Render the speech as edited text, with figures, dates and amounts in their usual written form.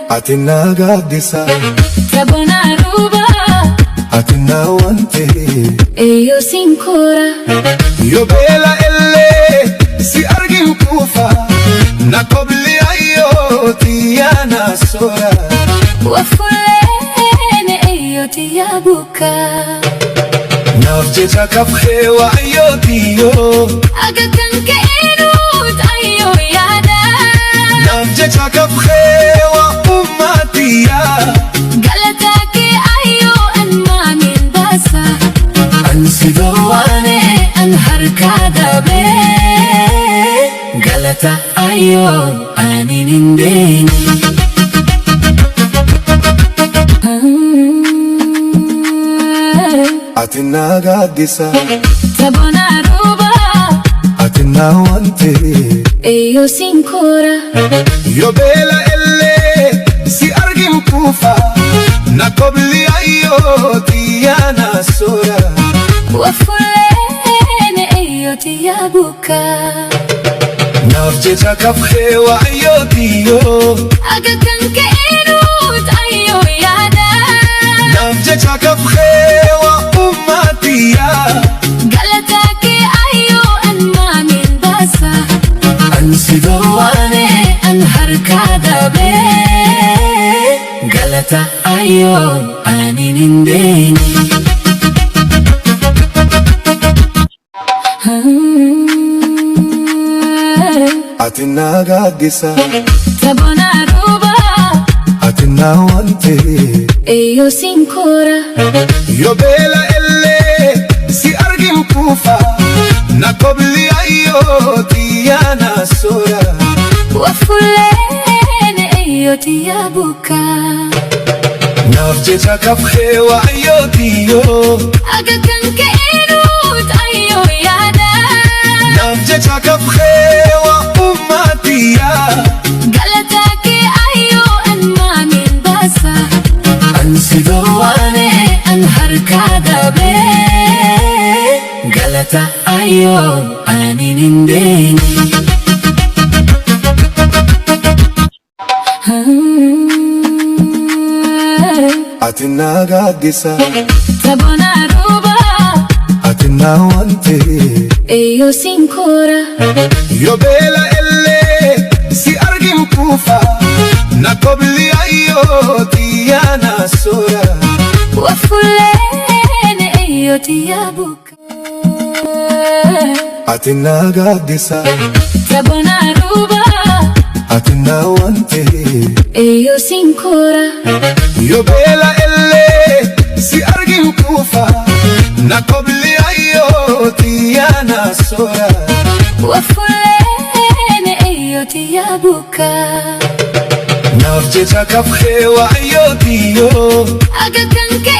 Atina gaddisa Tabona ruba Atina wante Eyo sinkora Yo bela elle Si argin kufa Na kobli ayo Tiyana sora Wafulene eyo tiyabuka Nafjecha kafhe wa ayo tiyo Aga kanke enut ayo yada Nafjecha kafhe wa ummatiya Galataki ayo an mamin basa Ansi Wane an harkada be Galata ayo anin indeni Atina gaddisa Tabona ruba Atina wante Eyo sinkora Yo bela elle Si argin kufa Na kobli ayo Tiyana sora Wafulene eyo tiyabuka Nafjecha kafhe wa ayo tiyo Aga kanke enut ayo yada Nafjecha kafhe wa ummatiya Galataki ayo an mamin basa Ansi Wane an harkada be Galata ayo anin indeni Atina gaddisa Tabona ruba Atina wante Eyo sinkora Yo bela elle Si argin kufa Na kobli ayo Tiyana sora Wafulene eyo tiyabuka Nafjecha kafhe wa ayo tiyo Aga kanke enut ayo yada Nafjecha kafhe wa ummatiya Galataki ayo an mamin basa Ansi Wane an harkada be Galata ayo anin indeni Atina gaddisa Tabona ruba Atina wante Eyo sinkora Yo bela elle Si argin kufa Na kobli ayo Tiyana sora Wafulene eyo tiyabuka Atina gaddisa Tabona ruba Atina wante Eyo sinkora Yo bela elle Si argin kufa Na kobli ayo Tiyana sora Wafulene eyo tiyabuka Nafjecha kafhe wa ayo tiyo Aga kanke